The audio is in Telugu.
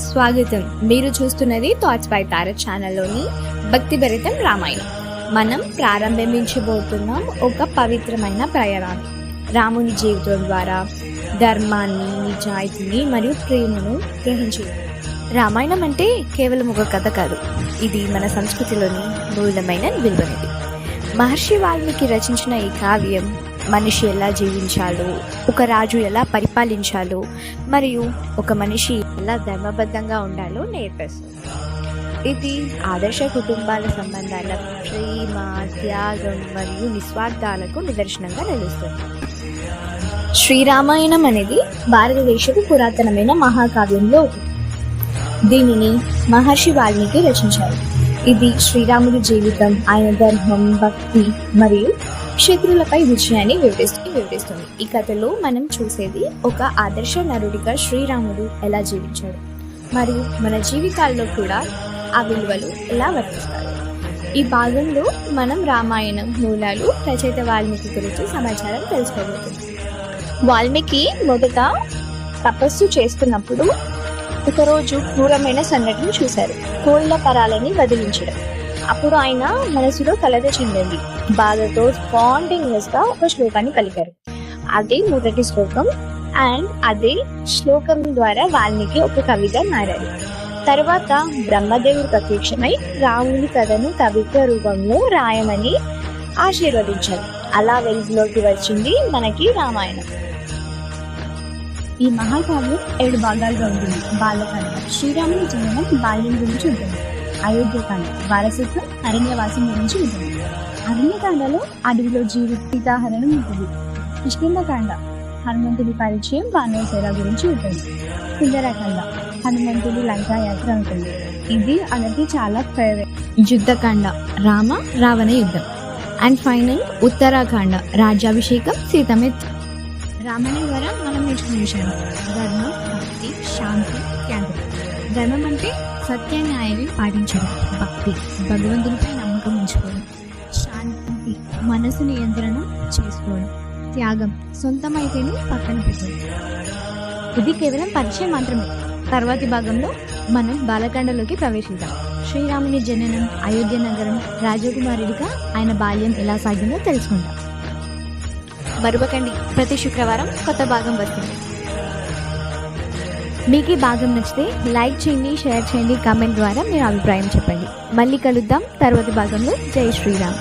స్వాగతం. మీరు చూస్తున్నది థాట్స్ బై తారక్ ఛానల్లోని భక్తిభరితం రామాయణం. మనం ప్రారంభించబోతున్నాం ఒక పవిత్రమైన ప్రయాణం. రాముని జీవితం ద్వారా ధర్మాన్ని, నిజాయితీని మరియు ప్రేమను గ్రహించి. రామాయణం అంటే కేవలం ఒక కథ కాదు, ఇది మన సంస్కృతిలోని మూలమైన విలువనిది. మహర్షి వాల్మీకి రచించిన ఈ కావ్యం మనిషి ఎలా జీవించాలో, ఒక రాజు ఎలా పరిపాలించాలో మరియు ఒక మనిషి ఎలా ధర్మబద్ధంగా ఉండాలో నేర్పిస్తుంది. ఇది ఆదర్శ కుటుంబాల సంబంధాల ప్రేమ, త్యాగం మరియు నిస్వార్థాలకు నిదర్శనంగా నిలుస్తుంది. శ్రీరామాయణం అనేది భారతదేశపు పురాతనమైన మహాకావ్యంలో ఒకటి. దీనిని మహర్షి వాల్మీకి రచించారు. ఇది శ్రీరాముడి జీవితం, ఆయన ధర్మం, భక్తి మరియు శత్రులపై విజయాన్ని వివరిస్తుంది. ఈ కథలో మనం చూసేది ఒక ఆదర్శ నరుడిగా శ్రీరాముడు ఎలా జీవించాడు మరియు మన జీవితాల్లో కూడా ఆ విలువలు ఎలా వర్తిస్తాయి. ఈ భాగంలో మనం రామాయణం మూలాలు, రచయిత వాల్మీకి గురించి సమాచారం తెలుసుకోబోతుంది. వాల్మీకి మొదట తపస్సు చేస్తున్నప్పుడు ఒకరోజు క్రూరమైన సంఘటన చూశారు. కోయిల పరాలని వదిలించడం. అప్పుడు ఆయన మనసులో కలత చెందింది. బాధతో స్పాంటేనియస్ గా ఒక శ్లోకాన్ని పలికారు. అదే మొదటి శ్లోకం. అండ్ అదే శ్లోకం ద్వారా వాల్మీకి ఒక కవిగా మారారు. తర్వాత బ్రహ్మదేవుడు ప్రత్యక్షమై రాముని కథను కవిత్వ రూపంలో రాయమని ఆశీర్వదించారు. అలా వెలుగులోకి వచ్చింది మనకి రామాయణం. ఈ మహాకావ్యం 7 భాగాలుగా ఉంటుంది. బాలకాండ శ్రీరాముని జననం, బాల్యం గురించి ఉంటుంది. అయోధ్యకాండ వారసత్వం, అరణ్యవాసం గురించి ఉంటుంది. అరణ్యకాండలో అడవిలో సీతాహరణం ఉంటుంది. కిష్కింధకాండ హనుమంతుడి పరిచయం, వానరసేన గురించి ఉంటుంది. సుందరకాండ హనుమంతుడి లంకా యాత్ర ఉంటుంది. ఇది అనేది చాలా ఫేవరెట్. యుద్ధకాండ రామ రావణ యుద్ధం. అండ్ ఫైనల్ ఉత్తరాఖండ రాజ్యాభిషేకం, సీతమిత్. రామాయణం ద్వారా మనం నేర్చుకునే విషయాలు: ధర్మం, భక్తి, శాంతి, త్యాగం. ధర్మం అంటే సత్య న్యాయాన్ని పాటించడం. భక్తి భగవంతునిపై నమ్మకం ఉంచుకోవడం. శాంతి మనసు నియంత్రణ చేసుకోవడం. త్యాగం సొంతమైతేను పక్కన పెట్టడం. ఇది కేవలం పరిచయం మాత్రమే. తర్వాతి భాగంలో మనం బాలకాండలోకి ప్రవేశిద్దాం. శ్రీరాముని జననం, అయోధ్య నగరం, రాజకుమారుడిగా ఆయన బాల్యం ఎలా సాగిందో తెలుసుకుందాం. మరొకండి, ప్రతి శుక్రవారం కొత్త భాగం వస్తుంది. మీకు ఈ భాగం నచ్చితే లైక్ చేయండి, షేర్ చేయండి, కామెంట్ ద్వారా మీరు అభిప్రాయం చెప్పండి. మళ్ళీ కలుద్దాం తర్వాతి భాగంలో. జై శ్రీరామ్.